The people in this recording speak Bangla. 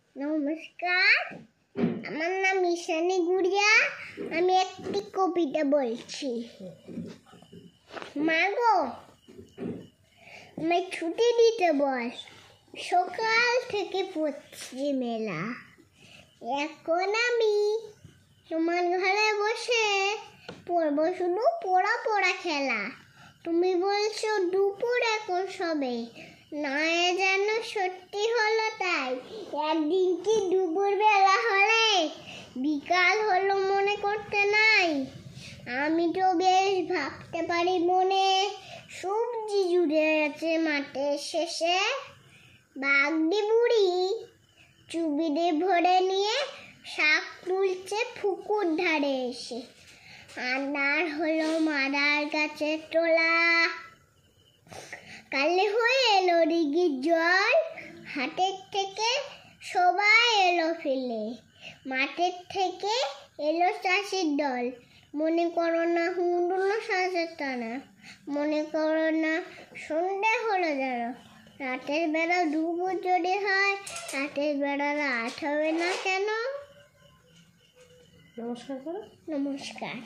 নমস্কার, আমার নাম ঈশানী গুড়িয়া। আমি একটি কবিতা বলছি। মা গো, আমায় ছুটি দিতে বল, সকাল থেকে পড়ছি মেলা। এখন আমি তোমার ঘরে বসে পড়বো শুধু পড়া পড়া খেলা। তুমি বলছো দুপুর এখন সবে, না যেন সত্যি হলো তাই। একদিন কি দুপুর বেলা হলে বিকাল হলো মনে করতে নাই। আমি তো বেশ ভাবতে পারি মনে, সবজি জুড়ে আছে মাঠের শেষে। বাগদি বুড়ি চুবিড়ে ভরে নিয়ে শাক তুলছে পুকুর ধারে এসে। আন্ধার হলো মাদার গাছের তোলা, কালে হয়ে এলো দিঘির জল। হাটের থেকে সবাই এলো ফেলে, মাঠের থেকে এলো চাষির দল। মনে করো না হুন্ডুনো সাজের টানা, মনে করো না সন্ধ্যে হলো যারা। রাতের বেলা দুপুর যদি হয়, রাতের বেলা রাত হবে না কেন? নমস্কার। নমস্কার।